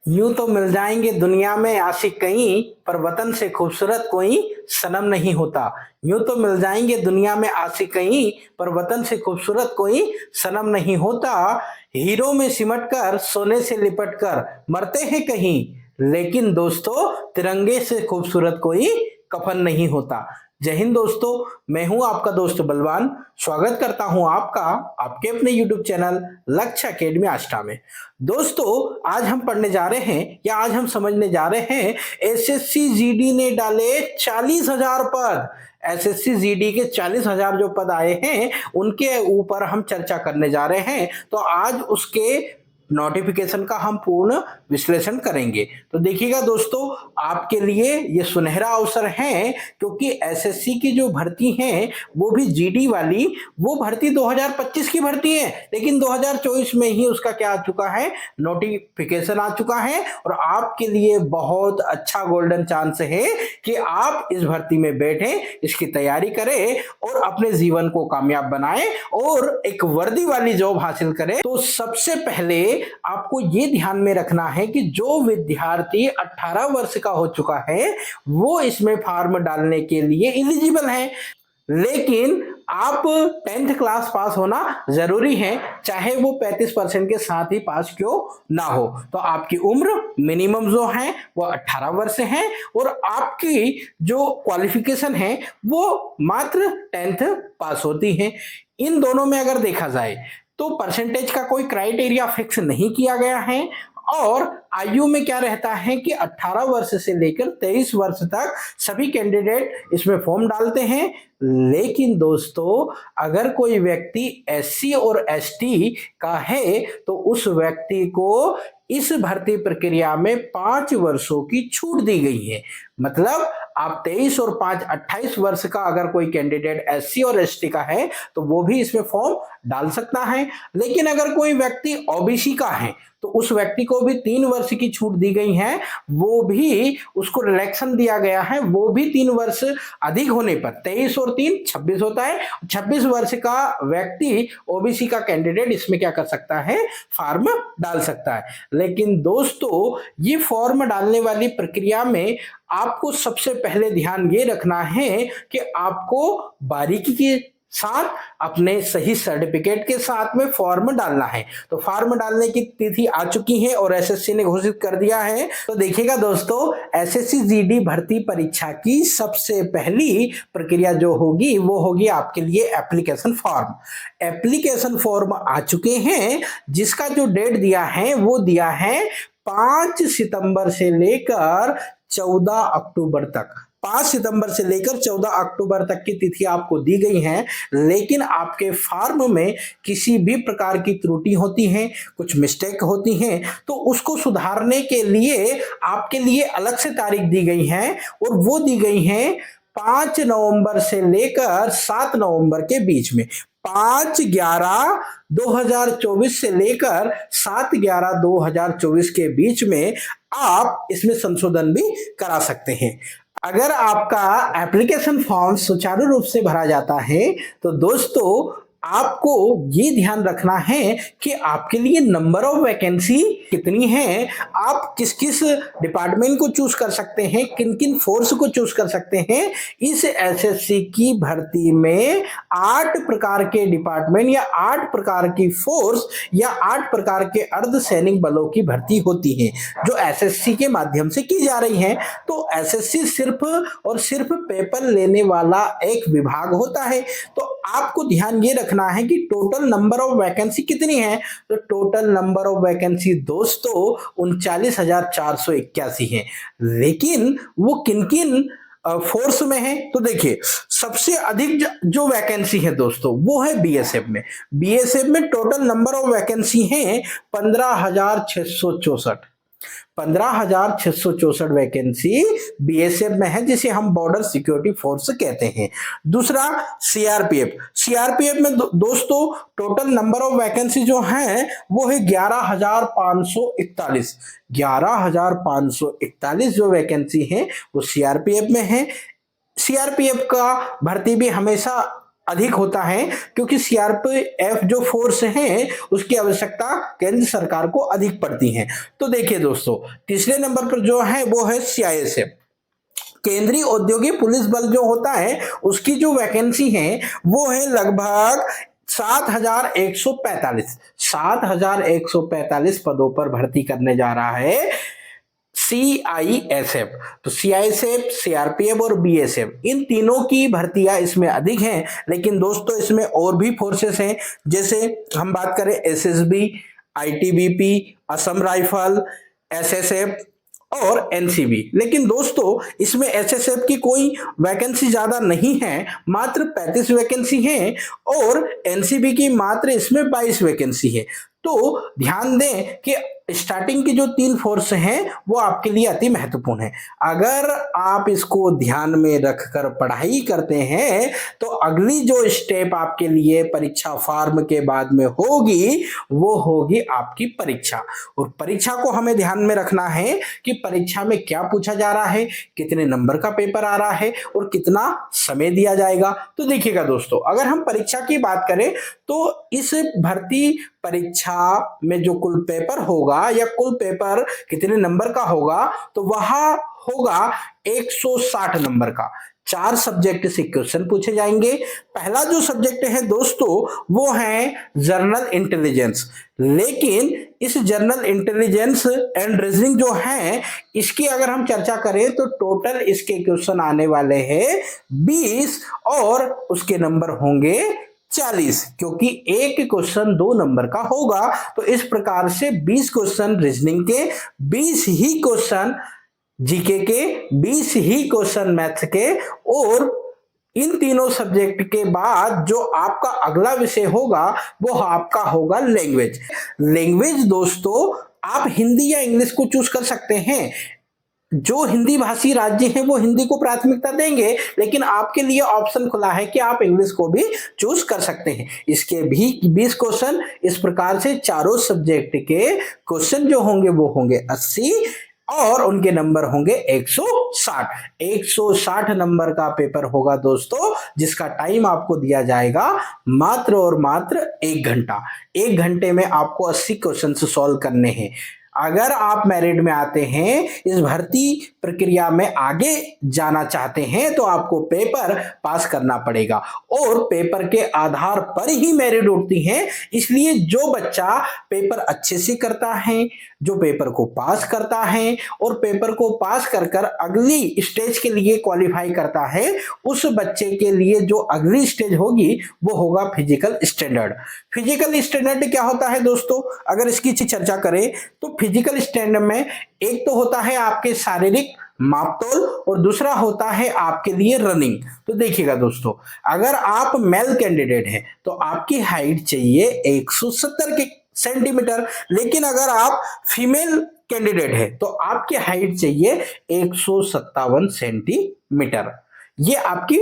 यूं तो मिल जाएंगे दुनिया में आशिक कहीं, पर वतन से खूबसूरत कोई सनम नहीं होता। यूं तो मिल जाएंगे दुनिया में आशिक कहीं, पर वतन से खूबसूरत कोई सनम नहीं होता। हीरो में सिमट कर सोने से लिपट कर मरते हैं कहीं, लेकिन दोस्तों तिरंगे से खूबसूरत कोई कफन नहीं होता। जय हिंद दोस्तों, मैं हूं आपका दोस्त बलवान। स्वागत करता हूं आपका आपके अपने YouTube चैनल लक्ष्य एकेडमी आष्टा में। दोस्तों, आज हम पढ़ने जा रहे हैं या आज हम समझने जा रहे हैं एसएससी जीडी ने डाले 40,000 पद। एसएससी जीडी के 40,000 जो पद आए हैं उनके ऊपर हम चर्चा करने जा रहे हैं। तो आज उसके नोटिफिकेशन का हम पूर्ण विश्लेषण करेंगे। तो देखिएगा दोस्तों, आपके लिए ये सुनहरा अवसर है, क्योंकि एसएससी की जो भर्ती है वो भी जीडी वाली, वो भर्ती 2025 की भर्ती है, लेकिन 2024 में ही उसका क्या आ चुका है, नोटिफिकेशन आ चुका है। और आपके लिए बहुत अच्छा गोल्डन चांस है कि आप इस भर्ती में बैठे, इसकी तैयारी करें और अपने जीवन को कामयाब बनाएं और एक वर्दी वाली जॉब हासिल करें। तो सबसे पहले आपको ये ध्यान में रखना है कि जो विद्यार्थी 18 वर्ष का हो चुका है वो इसमें फॉर्म डालने के लिए एलिजिबल है, लेकिन आप 10th क्लास पास होना जरूरी है, चाहे वो 35% के साथ ही पास क्यों ना हो। तो आपकी उम्र मिनिमम जो है वो 18 वर्ष है और आपकी जो क्वालिफिकेशन है वो मात्र 10th पास होती है। इन दोनों में अगर देखा जाए तो परसेंटेज का कोई क्राइटेरिया फिक्स नहीं किया गया है। और आयु में क्या रहता है कि 18 वर्ष से लेकर 23 वर्ष तक सभी कैंडिडेट इसमें फॉर्म डालते हैं। लेकिन दोस्तों, अगर कोई व्यक्ति एससी और एसटी का है तो उस व्यक्ति को इस भर्ती प्रक्रिया में 5 वर्षों की छूट दी गई है। मतलब आप 23 और 5 28 वर्ष का अगर कोई कैंडिडेट एससी और एसटी का है तो वो भी इसमें फॉर्म डाल सकता है। लेकिन अगर कोई व्यक्ति ओबीसी का है तो उस व्यक्ति को भी 3 वर्ष की छूट दी गई है, वो भी उसको रिलैक्सेशन दिया गया है, वो भी 3 वर्ष अधिक होने पर 23 और 3 26 होता है। 26 वर्ष का व्यक्ति ओबीसी का कैंडिडेट इसमें क्या कर सकता है, फॉर्म डाल सकता है। लेकिन दोस्तों, ये फॉर्म डालने वाली प्रक्रिया में आपको सबसे पहले ध्यान ये रखना है कि आपको बारीकी के साथ अपने सही सर्टिफिकेट के साथ में फॉर्म डालना है। तो फॉर्म डालने की तिथि आ चुकी है और एसएससी ने घोषित कर दिया है। तो देखिएगा दोस्तों, एसएससी जीडी भर्ती परीक्षा की सबसे पहली प्रक्रिया जो होगी वो होगी आपके लिए एप्लीकेशन फॉर्म। एप्लीकेशन फॉर्म आ चुके हैं, जिसका जो डेट दिया है वो दिया है 5 सितंबर से लेकर 14 अक्टूबर तक। 5 सितंबर से लेकर 14 अक्टूबर तक की तिथि आपको दी गई है। लेकिन आपके फॉर्म में किसी भी प्रकार की त्रुटि होती है, कुछ मिस्टेक होती है, तो उसको सुधारने के लिए आपके लिए अलग से तारीख दी गई है और वो दी गई है 5 नवंबर से लेकर 7 नवंबर के बीच में। 5/11/2024 से लेकर 7/11/2024 के बीच में आप इसमें संशोधन भी करा सकते हैं। अगर आपका एप्लीकेशन फॉर्म सुचारू रूप से भरा जाता है तो दोस्तों आपको ये ध्यान रखना है कि आपके लिए नंबर ऑफ वैकेंसी कितनी है, आप किस किस डिपार्टमेंट को चूज कर सकते हैं, किन किन फोर्स को चूज कर सकते हैं। इस एसएससी की भर्ती में 8 प्रकार के डिपार्टमेंट या 8 प्रकार की फोर्स या 8 प्रकार के अर्धसैनिक बलों की भर्ती होती है जो एसएससी के माध्यम से की जा रही है। तो एसएससी सिर्फ और सिर्फ पेपर लेने वाला एक विभाग होता है। तो आपको ध्यान ये रखना है कि टोटल नंबर ऑफ वैकेंसी कितनी है। तो टोटल नंबर ऑफ वैकेंसी दोस्तों 39,481 है। लेकिन वो किन किन फोर्स में है, तो देखिए सबसे अधिक जो वैकेंसी है दोस्तों वो है बीएसएफ में। बीएसएफ में टोटल नंबर ऑफ वैकेंसी है 15,664। 15,664 वैकेंसी बीएसएफ में है, जिसे हम बॉर्डर सिक्योरिटी फोर्स कहते हैं। दूसरा सीआरपीएफ। सीआरपीएफ में दोस्तों टोटल नंबर ऑफ वैकेंसी जो है वो है 11,541। 11,541 जो वैकेंसी है वो सीआरपीएफ में है। सीआरपीएफ का भर्ती भी हमेशा अधिक होता है, क्योंकि सीआरपीएफ जो फोर्स है उसकी आवश्यकता केंद्र सरकार को अधिक पड़ती है। तो देखिए दोस्तों, तीसरे नंबर पर जो है वो है सीआईएसएफ, केंद्रीय औद्योगिक पुलिस बल जो होता है उसकी जो वैकेंसी है वो है लगभग 7,145 पदों पर भर्ती करने जा रहा है सीआईएसएफ। तो सीआईएसएफ, सीआरपीएफ और बीएसएफ, इन तीनों की भर्तियां इसमें अधिक हैं। लेकिन दोस्तों इसमें और भी फोर्सेस हैं, जैसे हम बात करें SSB, ITBP, Assam rifle, SSF और एनसीबी। लेकिन दोस्तों इसमें एसएसएफ की कोई वैकेंसी ज्यादा नहीं है, मात्र 35 वैकेंसी है, और एनसीबी की मात्र इसमें 22 वैकेंसी है। तो ध्यान दें कि स्टार्टिंग की जो 3 फोर्स हैं वो आपके लिए अति महत्वपूर्ण है। अगर आप इसको ध्यान में रखकर पढ़ाई करते हैं तो अगली जो स्टेप आपके लिए परीक्षा फॉर्म के बाद में होगी वो होगी आपकी परीक्षा। और परीक्षा को हमें ध्यान में रखना है कि परीक्षा में क्या पूछा जा रहा है, कितने नंबर का पेपर आ रहा है और कितना समय दिया जाएगा। तो देखिएगा दोस्तों, अगर हम परीक्षा की बात करें तो इस भर्ती परीक्षा में जो कुल पेपर होगा या कुल पेपर कितने नंबर का होगा, तो वह होगा 160 नंबर का। 4 सब्जेक्ट से क्वेश्चन पूछे जाएंगे। पहला जो सब्जेक्ट है दोस्तों वो है जनरल इंटेलिजेंस। लेकिन इस जनरल इंटेलिजेंस एंड रीजनिंग जो है इसकी अगर हम चर्चा करें तो टोटल इसके क्वेश्चन आने वाले हैं 20 और उसके नंबर होंगे 40, क्योंकि एक क्वेश्चन 2 नंबर का होगा। तो इस प्रकार से 20 क्वेश्चन रीजनिंग के, 20 ही क्वेश्चन जीके के, 20 ही क्वेश्चन मैथ्स के, और इन तीनों सब्जेक्ट के बाद जो आपका अगला विषय होगा वो आपका होगा लैंग्वेज। लैंग्वेज दोस्तों आप हिंदी या इंग्लिश को चूज कर सकते हैं। जो हिंदी भाषी राज्य हैं वो हिंदी को प्राथमिकता देंगे, लेकिन आपके लिए ऑप्शन खुला है कि आप इंग्लिश को भी चूज कर सकते हैं। इसके भी 20 क्वेश्चन, इस प्रकार से चारों सब्जेक्ट के क्वेश्चन जो होंगे वो होंगे 80 और उनके नंबर होंगे 160। 160 नंबर का पेपर होगा दोस्तों, जिसका टाइम आपको दिया जाएगा मात्र और मात्र 1 घंटा। 1 घंटे में आपको 80 क्वेश्चन सॉल्व करने हैं। अगर आप मेरिट में आते हैं, इस भर्ती प्रक्रिया में आगे जाना चाहते हैं, तो आपको पेपर पास करना पड़ेगा और पेपर के आधार पर ही मेरिट उठती है। इसलिए जो बच्चा पेपर अच्छे से करता है, जो पेपर को पास करता है और पेपर को पास कर कर अगली स्टेज के लिए क्वालिफाई करता है, उस बच्चे के लिए जो अगली स्टेज होगी वो होगा फिजिकल स्टैंडर्ड। फिजिकल स्टैंडर्ड क्या होता है दोस्तों, अगर इसकी चर्चा करें तो फिजिकल स्टैंडर्ड में एक तो होता है आपके शारीरिक मापतोल और दूसरा होता है आपके लिए रनिंग। तो देखिएगा दोस्तों, अगर आप मेल कैंडिडेट हैं तो आपकी हाइट चाहिए 170 सेंटीमीटर, लेकिन अगर आप फीमेल कैंडिडेट है तो आपकी हाइट चाहिए 157 सेंटीमीटर। ये आपकी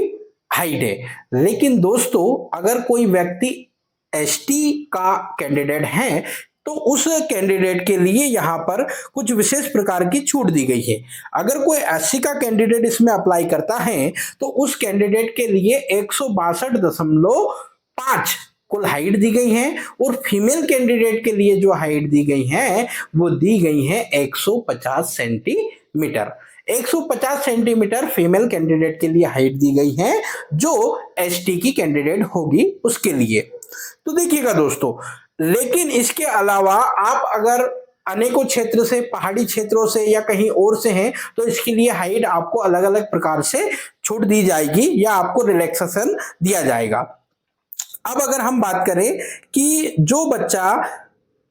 हाइट है। लेकिन दोस्तों अगर कोई व्यक्ति एसटी का कैंडिडेट है तो उस कैंडिडेट के लिए यहां पर कुछ विशेष प्रकार की छूट दी गई है। अगर कोई एससी का कैंडिडेट इसमें अप्लाई करता है तो उस कैंडिडेट के लिए 162.5 कुल हाइट दी गई है, और फीमेल कैंडिडेट के लिए जो हाइट दी गई है वो दी गई है 150 सेंटीमीटर। 150 सेंटीमीटर फीमेल कैंडिडेट के लिए हाइट दी गई है जो एसटी की कैंडिडेट होगी उसके लिए। तो देखिएगा दोस्तों, लेकिन इसके अलावा आप अगर अनेकों क्षेत्र से, पहाड़ी क्षेत्रों से या कहीं और से हैं तो इसके लिए हाइट आपको अलग अलग प्रकार से छूट दी जाएगी या आपको रिलैक्सेशन दिया जाएगा। अब अगर हम बात करें कि जो बच्चा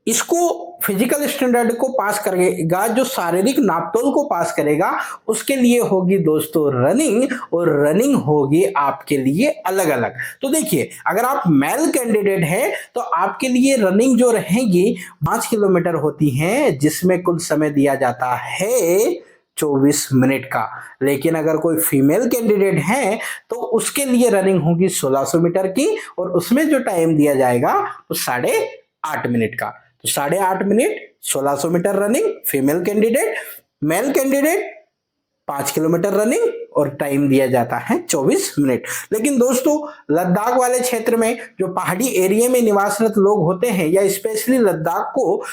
इसको फिजिकल स्टैंडर्ड को पास करेगा, जो शारीरिक नापतोल को पास करेगा, उसके लिए होगी दोस्तों रनिंग, और रनिंग होगी आपके लिए अलग अलग। तो देखिए, अगर आप मेल कैंडिडेट हैं तो आपके लिए रनिंग जो रहेगी 5 किलोमीटर होती है, जिसमें कुल समय दिया जाता है 24 मिनट का। लेकिन अगर कोई फीमेल कैंडिडेट है तो उसके लिए रनिंग होगी 1600 मीटर की, और उसमें जो टाइम दिया जाएगा वो 8.5 मिनट का। तो 8.5 minute, 1600 metre running female candidate. Male candidate 5 kilometre running और टाइम दिया जाता है 24 मिनट। लेकिन दोस्तों लद्दाख वाले क्षेत्र में जो पहाड़ी एरिया में निवासरत लोग होते हैं या स्पेशली लद्दाख को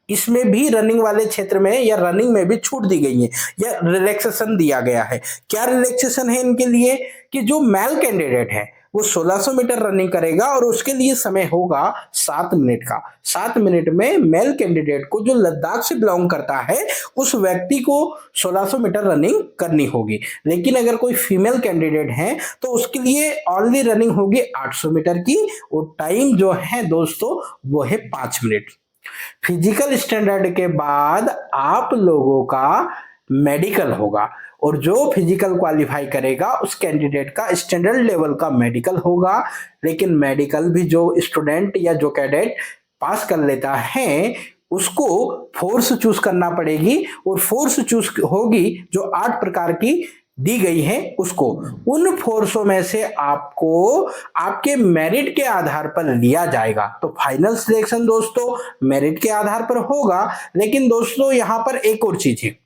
इसमें भी रनिंग वाले क्षेत्र में या रनिंग में भी छूट दी गई है या रिलैक्सेशन दिया गया है। क्या रिलैक्सेशन है इनके लिए कि जो मेल कैंडिडेट है वो 1600 मीटर रनिंग करेगा और उसके लिए समय होगा 7 मिनट का। 7 मिनट में मेल कैंडिडेट को जो लद्दाख से बिलोंग करता है उस व्यक्ति को 1600 मीटर रनिंग करनी होगी। लेकिन अगर कोई फीमेल कैंडिडेट है तो उसके लिए ओनली रनिंग होगी 800 मीटर की और टाइम जो है दोस्तों वो है 5 मिनट। फिजिकल स्टैंडर्ड के बाद आप लोगों का मेडिकल होगा और जो फिजिकल क्वालिफाई करेगा उस कैंडिडेट का स्टैंडर्ड लेवल का मेडिकल होगा। लेकिन मेडिकल भी जो स्टूडेंट या जो कैडेट पास कर लेता है उसको फोर्स चूज करना पड़ेगी और फोर्स चूज होगी जो 8 प्रकार की दी गई है उसको। उन फोर्सों में से आपको आपके मेरिट के आधार पर लिया जाएगा। तो फाइनल सिलेक्शन दोस्तों मेरिट के आधार पर होगा। लेकिन दोस्तों यहां पर एक और चीज है,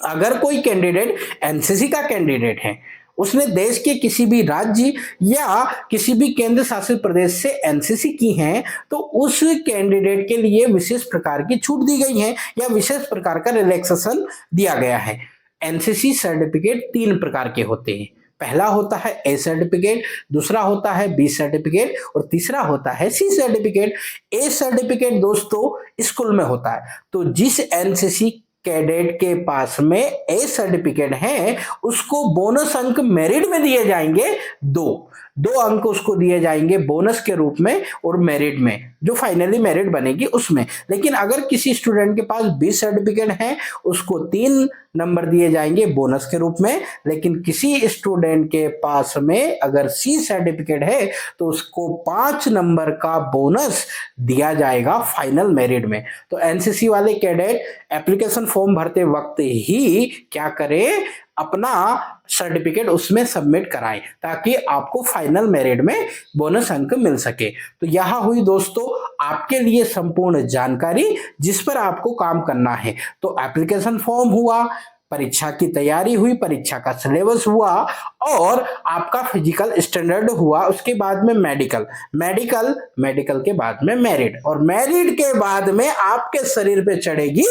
अगर कोई कैंडिडेट एनसीसी का कैंडिडेट है, उसने देश के किसी भी राज्य या किसी भी केंद्र शासित प्रदेश से एनसीसी की है तो उस कैंडिडेट के लिए विशेष प्रकार की छूट दी गई है या विशेष प्रकार का रिलैक्सेशन दिया गया है। एनसीसी सर्टिफिकेट 3 प्रकार के होते हैं। पहला होता है ए सर्टिफिकेट, दूसरा होता है बी सर्टिफिकेट और तीसरा होता है सी सर्टिफिकेट। ए सर्टिफिकेट दोस्तों स्कूल में होता है, तो जिस एनसीसी कैडेट के पास में ए सर्टिफिकेट है उसको बोनस अंक मेरिट में दिए जाएंगे। दो अंक उसको दिए जाएंगे बोनस के रूप में और मेरिट में, जो फाइनली मेरिट बनेगी उसमें। लेकिन अगर किसी स्टूडेंट के पास बी सर्टिफिकेट है उसको 3 नंबर दिए जाएंगे बोनस के रूप में। लेकिन किसी स्टूडेंट के पास में अगर सी सर्टिफिकेट है तो उसको 5 नंबर का बोनस दिया जाएगा फाइनल मेरिट में। तो एनसीसी वाले कैडेट एप्लीकेशन फॉर्म भरते वक्त ही क्या करें, अपना सर्टिफिकेट उसमें सबमिट कराएं ताकि आपको फाइनल मेरिट में बोनस अंक मिल सके। तो यह हुई दोस्तों आपके लिए संपूर्ण जानकारी जिस पर आपको काम करना है। तो एप्लीकेशन फॉर्म हुआ, परीक्षा की तैयारी हुई, परीक्षा का सिलेबस हुआ और आपका फिजिकल स्टैंडर्ड हुआ। उसके बाद में मेडिकल के बाद में मेरिट और मेरिट के बाद में आपके शरीर पे चढ़ेगी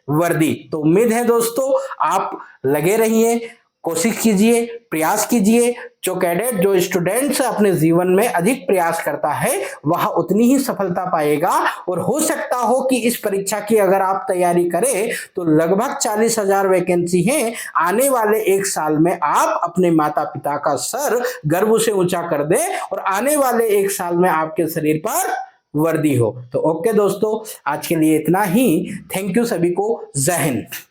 वर्दी। तो उम्मीद है दोस्तों आप लगे रहिए, कोशिश कीजिए, प्रयास कीजिए। जो कैडेट जो स्टूडेंट्स अपने जीवन में अधिक प्रयास करता है वह उतनी ही सफलता पाएगा। और हो सकता हो कि इस परीक्षा की अगर आप तैयारी करें तो लगभग 40,000 वैकेंसी हैं। आने वाले 1 साल में आप अपने माता पिता का सर गर्व से ऊंचा कर दें और आने वाले 1 साल में आपके शरीर पर वर्दी हो। तो ओके दोस्तों, आज के लिए इतना ही। थैंक यू सभी को। जय हिंद।